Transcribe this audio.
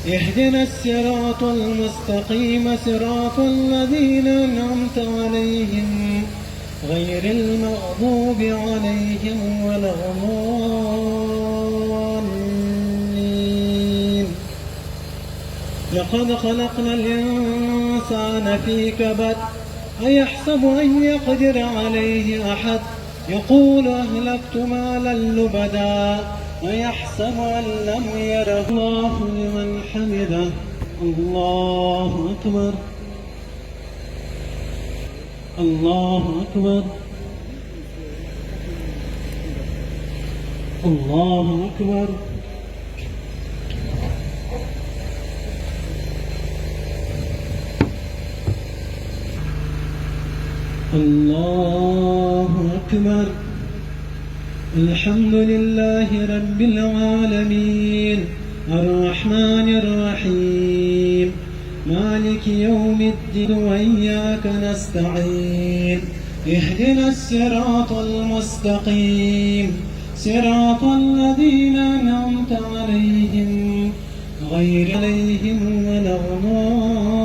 اهدنا الصراط المستقيم صراط الذين أنعمت عليهم غير المغضوب عليهم ولا الضالين. لقد خلقنا الإنسان في كبد أيحسب أن يقدر عليه أحد يقول أهلكت مالا لبدا أيحسب أن لم يره. الله لمن حمده. الله أكبر الله أكبر الله أكبر. الله أكبر. الحمد لله رب العالمين الرحمن الرحيم مالك يوم الدين وإياك نستعين. اهدنا الصراط المستقيم صراط الذين أنعمت عليهم غير عليهم ولا الضالين.